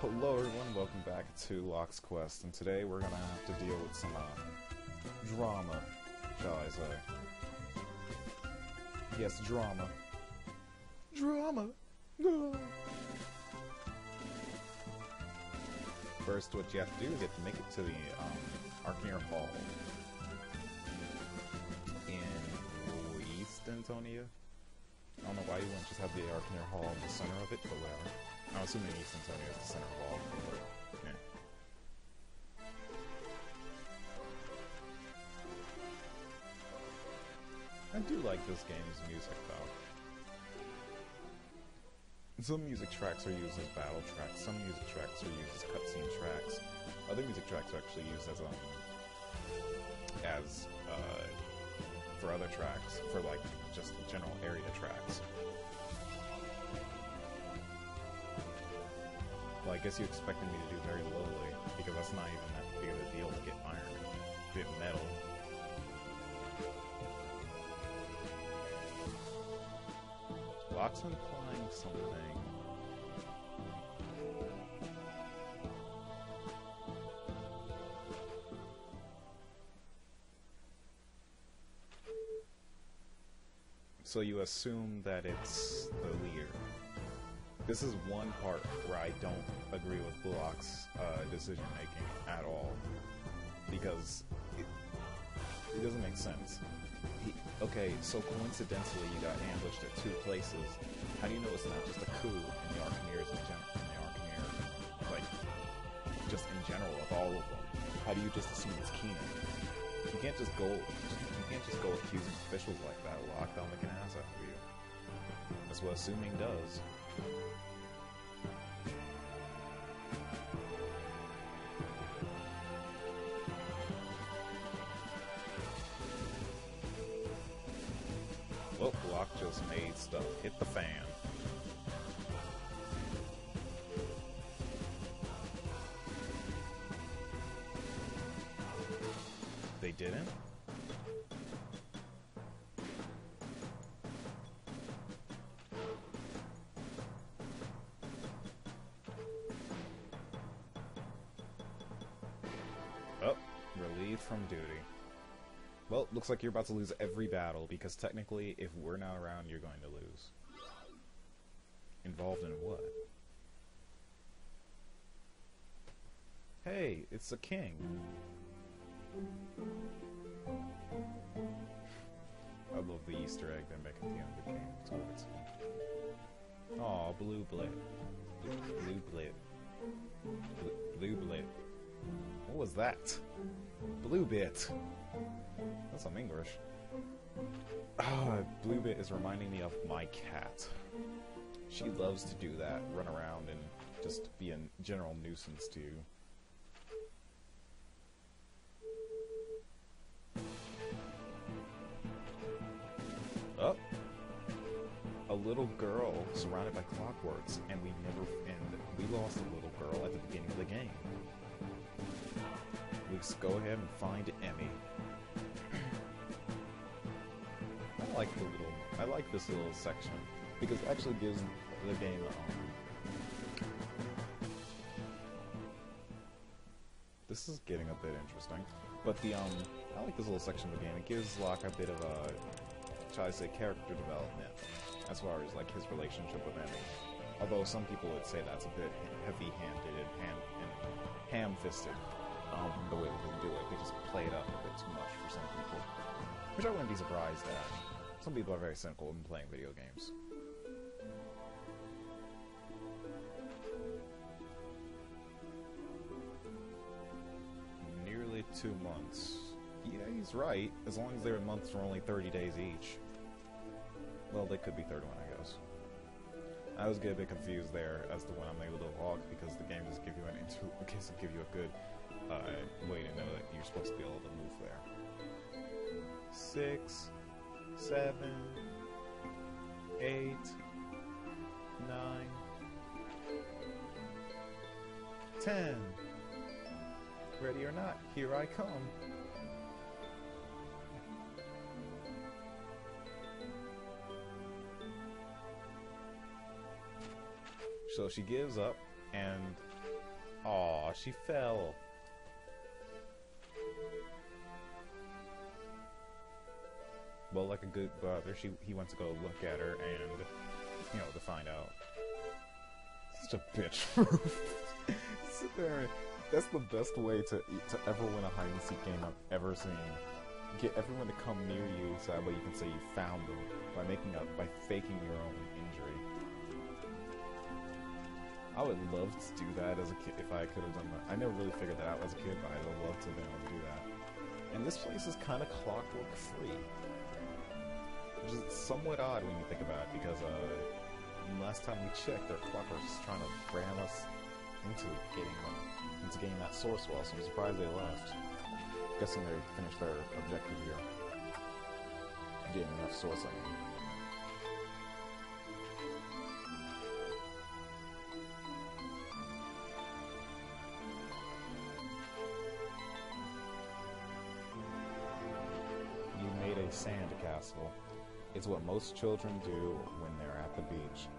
Hello everyone, welcome back to Locke's Quest, and today we're gonna have to deal with some drama, shall I say. Yes, drama. Drama! No. First, what you have to do is you have to make it to the Arcanier Hall in East Antonia. I don't know why you wouldn't just have the Arcanier Hall in the center of it, but whatever. I'm assuming East Antonia is the center of all of them, but yeah. I do like this game's music, though. Some music tracks are used as battle tracks, some music tracks are used as cutscene tracks. Other music tracks are actually used as for other tracks, for like just general area tracks. Well, I guess you expected me to do very lowly, because that's not even that big of a deal to get iron, get metal. Locke's implying something. So you assume that it's the leader. This is one part where I don't agree with Locke's decision-making at all. Because it doesn't make sense. Okay, so coincidentally you got ambushed at two places. How do you know it's not just a coup in the Arcaniers like, just in general, of all of them? How do you just assume it's Keenan? You can't just go accusing officials like that, Locke. They'll make an ass out of you. That's what assuming does. Well, Locke just made stuff hit the fan. They didn't? Oh, relieved from duty. Well, looks like you're about to lose every battle, because technically, if we're not around, you're going to lose. Involved in what? Hey, it's the king. I love the Easter egg they make at the end of the game. It's always fun. Aw, blue blit. Blue blit. Blue blit. What was that? Blue bit. That's some English. Blue bit is reminding me of my cat. She loves to do that, run around and just be a general nuisance to you. Oh, a little girl surrounded by clockworks, and we lost a little girl at the beginning of the game. Let's go ahead and find Emmy. I like this little section because it actually gives the game this is getting a bit interesting, but I like this little section of the game. It gives Locke a bit of a, shall I say, character development as far as like his relationship with Emmy. Although some people would say that's a bit heavy-handed and ham-fisted. The way they do it, they just play it up a bit too much for some people, which I wouldn't be surprised at. Some people are very cynical in playing video games. Nearly 2 months. Yeah, he's right. As long as their months were only 30 days each. Well, they could be 31, I guess. I was getting a bit confused there as to when I'm able to walk, because the game doesn't give you a good way to know that you're supposed to be able to move there. 6, 7, 8, 9, 10. Ready or not, here I come. So she gives up, and Aw, she fell. Well, like a good brother, he went to go look at her and, you know, to find out. Such a bitch. Sit there. That's the best way to ever win a hide and seek game I've ever seen. Get everyone to come near you so that way you can say you found them by faking your own injury. I would love to do that as a kid if I could have done that. I never really figured that out as a kid, but I would love to have been able to do that. And this place is kind of Clockwork free, which is somewhat odd when you think about it, because last time we checked, their Clockwork's trying to ram us into getting that source well, so I'm surprised they left. Guessing they finished their objective here. Getting enough source, I mean. You made a sand castle. It's what most children do when they're at the beach.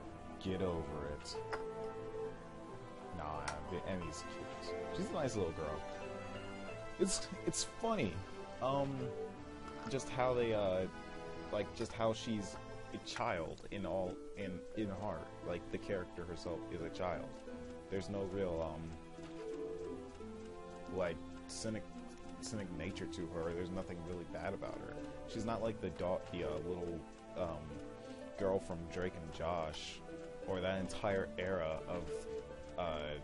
Get over it. Nah, Emmy's cute. She's a nice little girl. It's funny, just how they, just how she's a child in heart. Like, the character herself is a child. There's no real, cynic nature to her. There's nothing really bad about her. She's not like the little, girl from Drake and Josh, or that entire era of, I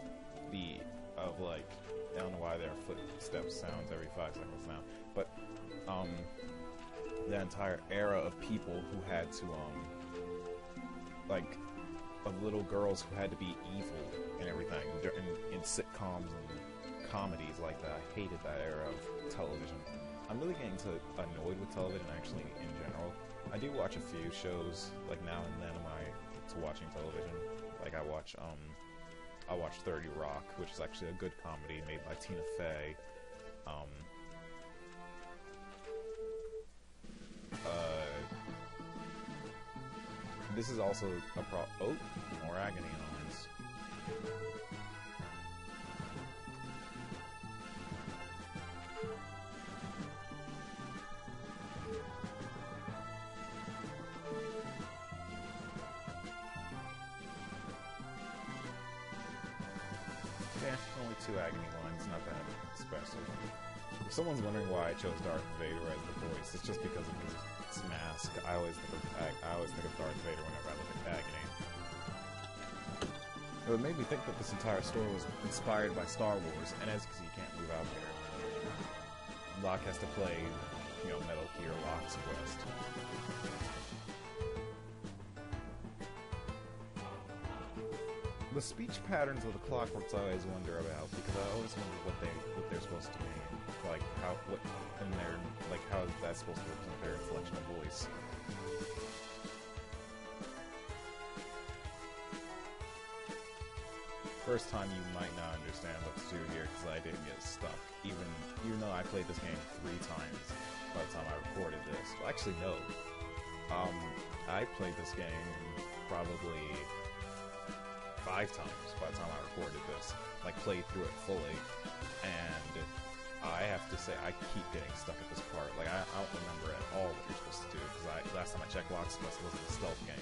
don't know why their footsteps sounds every 5 seconds now, but the entire era of people who had to of little girls who had to be evil and everything in sitcoms and comedies like that. I hated that era of television. I'm really getting annoyed with television actually in general. I do watch a few shows like now and then. To watching television. Like I watch 30 Rock, which is actually a good comedy made by Tina Fey. This is also a oh, more agony lines. Yeah, only 2 agony lines, not that special. If someone's wondering why I chose Darth Vader as the voice, it's just because of his mask. I always think of Darth Vader whenever I look at agony. It made me think that this entire story was inspired by Star Wars, and as you can't move out there, Locke has to play, Metal Gear Locke's Quest. The speech patterns of the Clockworks I always wonder about, because I always wonder what they're supposed to mean, like how is that supposed to represent their inflection of voice? First time you might not understand what to do here because I didn't get stuck, even though I played this game 3 times by the time I recorded this. Well, actually, no. I played this game probably 5 times by the time I recorded this, played through it fully, and I have to say I keep getting stuck at this part. I don't remember at all what you're supposed to do, because last time I checked, Locke's Quest wasn't a stealth game.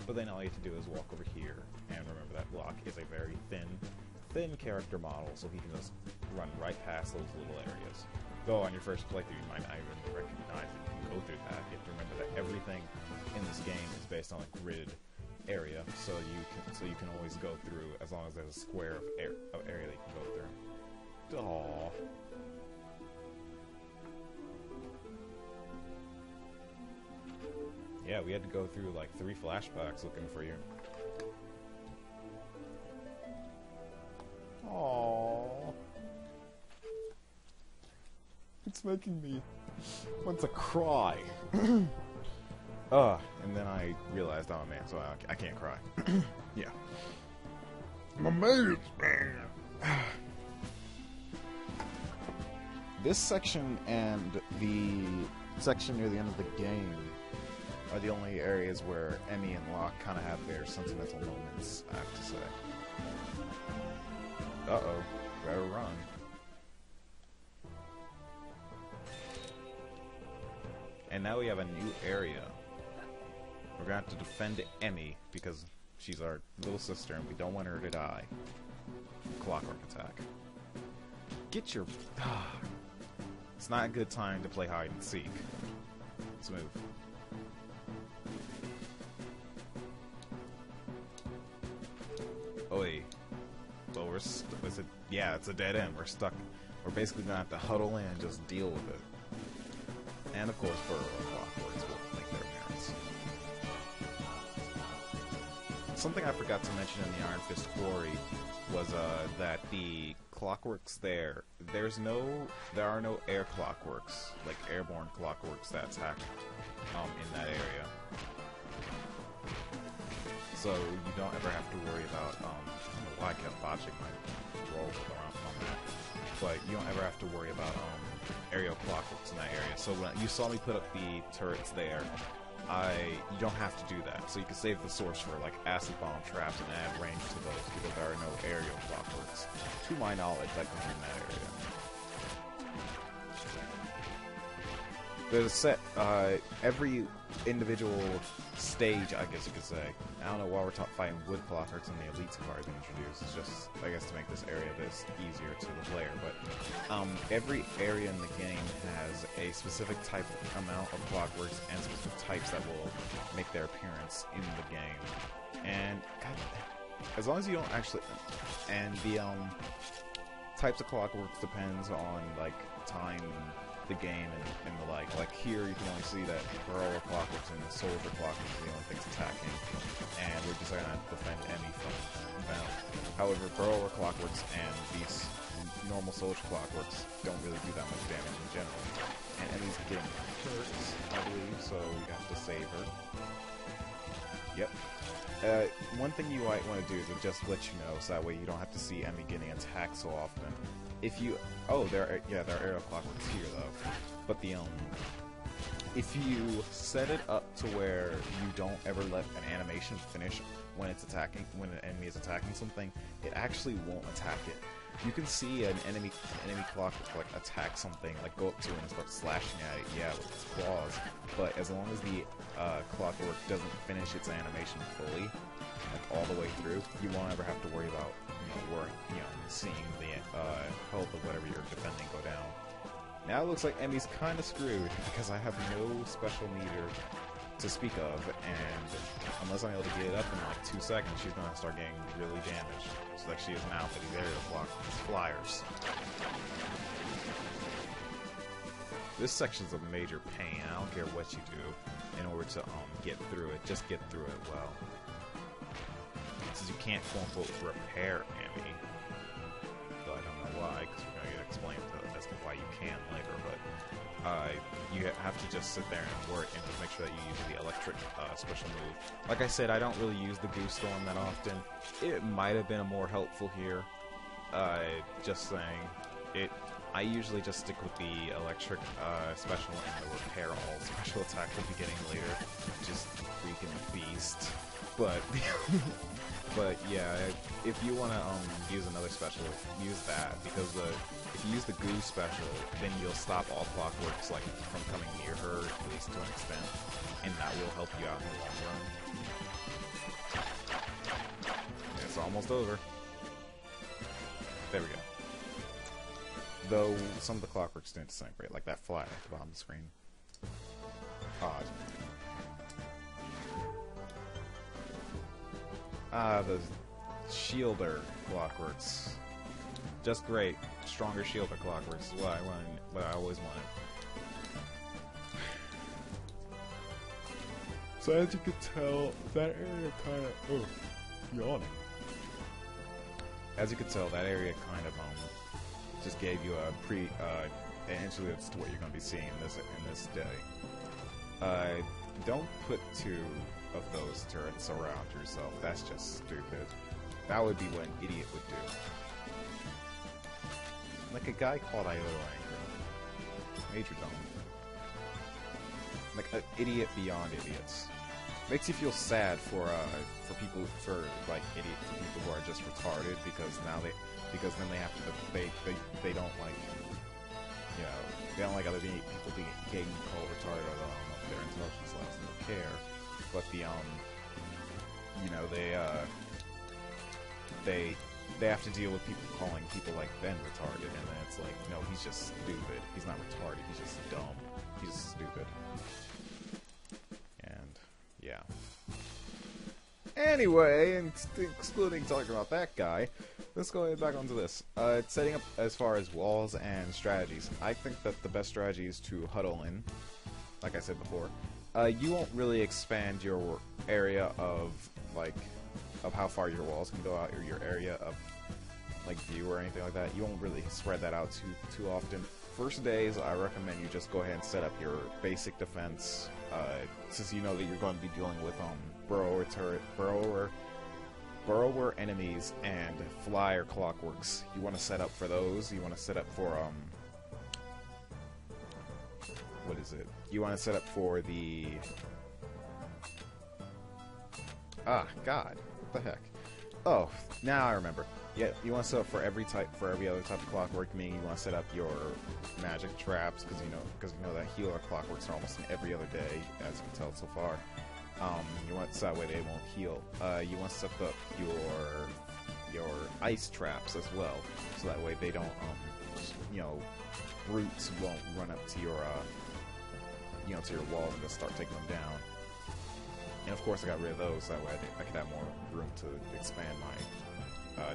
But then all you have to do is walk over here, and remember that Locke is a very thin character model, so he can just run right past those little areas. Though on your first playthrough you might not even recognize it and go through that. You have to remember that everything in this game is based on a gridded area, so you can always go through as long as there's a square of area that you can go through. Aww. Yeah, we had to go through 3 flashbacks looking for you. Aww. It's making me want to cry. And then I realized I'm a man, so I can't cry. Yeah. I'm a man. This section and the section near the end of the game are the only areas where Emmy and Locke kind of have their sentimental moments, I have to say. Uh-oh. Better run. And now we have a new area. We're gonna have to defend Emmy because she's our little sister and we don't want her to die. Clockwork attack. Get your... It's not a good time to play hide and seek. Let's move. Oi. Well, yeah, it's a dead end. We're stuck. We're basically gonna have to huddle in and just deal with it. And of course, Burrow and Clockworks will make their appearance. Something I forgot to mention in the Iron Fist Quarry was that the Clockworks there are no air Clockworks, like airborne Clockworks that attack in that area. So you don't ever have to worry about, I don't know why I kept botching my roll around on that, but you don't ever have to worry about aerial Clockworks in that area. So when you saw me put up the turrets there, you don't have to do that. So you can save the source for like acid bomb traps and add range to those because there are no aerial Clockworks, to my knowledge, that come in that area. There's a set, every individual stage, I guess you could say. I don't know why we're fighting wood Clockworks and the elites card being introduced. It's just, I guess, to make this area easier to the player. But every area in the game has a specific type amount of Clockworks and specific types that will make their appearance in the game. And God, as long as you don't actually, and the types of Clockworks depends on like time, the game, and the like. Like here, you can only see that Burrower Clockworks and the Soldier Clockworks are the only things attacking, and we're just gonna defend Emmy from them. However, Burrower Clockworks and these normal Soldier Clockworks don't really do that much damage in general. And Emmy's getting hurt, I believe, so we have to save her. Yep. One thing you might want to do is to just let you know, so that way you don't have to see Emmy getting attacked so often. If you, there are aerial Clockworks here though, but if you set it up to where you don't ever let an animation finish when it's attacking, when an enemy is attacking something, it actually won't attack it. You can see an enemy Clockwork like attack something, like go up to it and start slashing at it, yeah, with its claws. But as long as the Clockwork doesn't finish its animation fully, like all the way through, you won't ever have to worry about seeing the health of whatever you're defending go down. Now it looks like Emmy's kind of screwed because I have no special meter to speak of, and unless I'm able to get it up in like 2 seconds, she's gonna start getting really damaged. Just like she is now for these aerial flyers. This section's a major pain. I don't care what you do in order to get through it. Just get through it well. Since you can't quote-unquote repair Emmy, though I don't know why, because we're going to get explained as to why you can later, but you have to just sit there and work and just make sure that you use the electric special move. Like I said, I don't really use the Goose Storm that often. It might have been more helpful here. Just saying. I usually just stick with the electric special and the repair all special attack we'll be getting later. Just freaking beast. But but yeah, if you want to use another special, use that, because if you use the goo special, then you'll stop all Clockworks like from coming near her, at least to an extent, and that will help you out in the long run. It's almost over. There we go. Though some of the Clockworks didn't disintegrate, like that fly at the bottom of the screen. Odd. The Shielder Clockworks. Just great. Stronger Shielder Clockworks is what I always wanted. So as you can tell, that area kind of... yawning. As you can tell, that area kind of just gave you a an intuitive to what you're going to be seeing in this day. Don't put 2 of those turrets around yourself. That's just stupid. That would be what an idiot would do. Like a guy called Iodo Anchor. Major Dome. Like an idiot beyond idiots. makes you feel sad for people, for like idiot for people who are just retarded, because then they have to they don't like, you know, they don't like other people being called retarded, although I don't know if their intelligence allows them to care. But you know, they have to deal with people calling people like Ben retarded, and then it's like, no, he's just stupid. He's not retarded. He's just dumb. He's just stupid. And yeah. Anyway, and excluding talking about that guy, let's go back onto this. Setting up as far as walls and strategies. I think that the best strategy is to huddle in, like I said before. You won't really expand your area of how far your walls can go out, or your area of like view or anything like that. You won't really spread that out too often. First days, I recommend you just go ahead and set up your basic defense, since you know that you're going to be dealing with burrower enemies and flyer clockworks. You want to set up for those. You want to set up for what is it? You want to set up for the God, what the heck? Oh, now I remember. Yeah, you want to set up for every other type of clockwork. Meaning you want to set up your magic traps, because you know that healer clockworks are almost in every other day, as you can tell so far. You want so that way they won't heal. You want to set up your ice traps as well, so that way they don't you know, brutes won't run up to your to your walls and just start taking them down. And of course I got rid of those, so that way I could have more room to expand my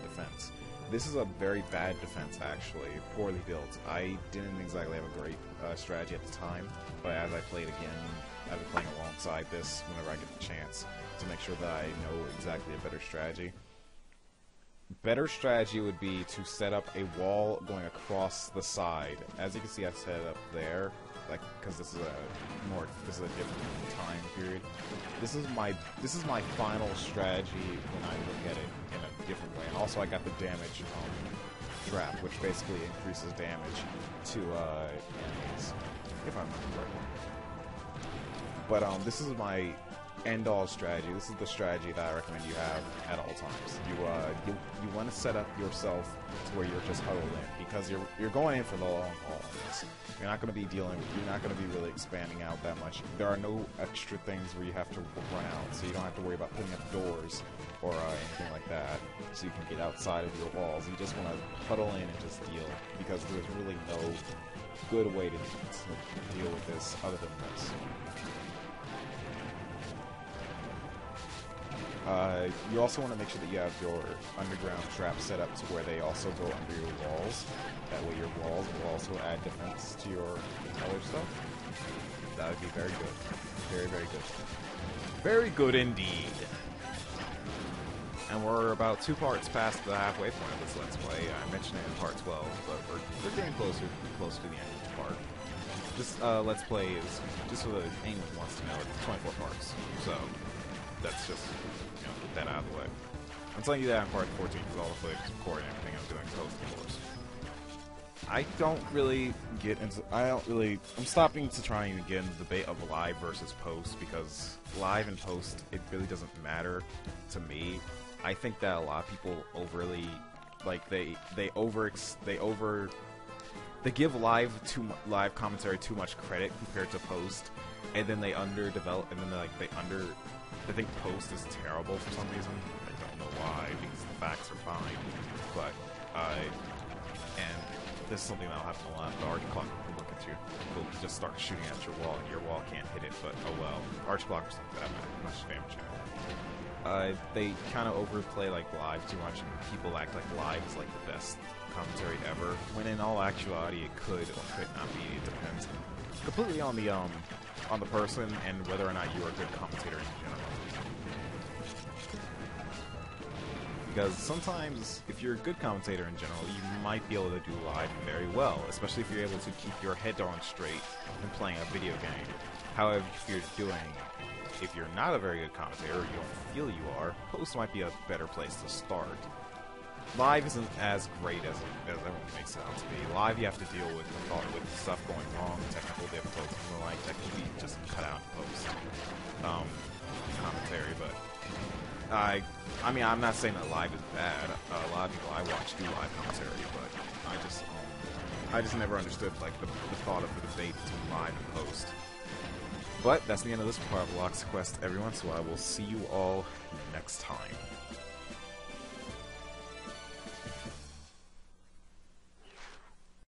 defense. This is a very bad defense, actually, poorly built. I didn't exactly have a great strategy at the time, but as I played again, I've been playing alongside this whenever I get the chance to make sure that I know exactly a better strategy. Better strategy would be to set up a wall going across the side. As you can see, I've set it up there, like, because this is a different time period. This is my final strategy when I look at it in a different way. And also, I got the damage trap, which basically increases damage to enemies, if I remember correctly. But this is my end-all strategy. This is the strategy that I recommend you have at all times. You want to set up yourself to where you're just huddled in, because you're going in for the long haul. You're not going to be really expanding out that much. There are no extra things where you have to run out, so you don't have to worry about putting up doors or anything like that, so you can get outside of your walls. You just want to huddle in and just deal, because there's really no good way to deal with this other than this. You also want to make sure that you have your underground traps set up to where they also go under your walls. That way your walls will also add defense to your other stuff. That would be very good. Very, very good. Very good indeed. And we're about 2 parts past the halfway point of this Let's Play. I mentioned it in part 12, but we're getting close to the end of each part. This Let's Play is, just so that anyone wants to know, it's 24 parts. So, that's just, get that out of the way. I'm telling you that in part 14 because all the footage is recorded and everything I'm doing post, of course. I don't really get into... I'm stopping to try and get into the debate of live versus post, because live and post, it really doesn't matter to me. I think that a lot of people overly... They give live commentary too much credit compared to post, and then they underdevelop, and then they think post is terrible for some reason. I don't know why, because the facts are fine. But, and this is something that'll happen a lot. The Arch Clockwork will look at you, will just start shooting at your wall, and your wall can't hit it, but oh well. Arch Clockwork's not that much damage anyway. They kind of overplay live too much, and people act like live is the best commentary ever, when in all actuality it could or could not be. It depends completely on the person and whether or not you're a good commentator in general. Because sometimes, if you're a good commentator in general, you might be able to do live very well, especially if you're able to keep your head on straight when playing a video game. However, if you're not a very good commentator, or you don't feel you are, post might be a better place to start. live isn't as great as everyone makes it out to be. Live, you have to deal with stuff going wrong, technical difficulties, and the like that can be just cut out in post commentary. But I mean, I'm not saying that live is bad. A lot of people I watch do live commentary, but I just never understood like the thought of the debate between live and post. But that's the end of this part of Locke's Quest, everyone. So I will see you all next time.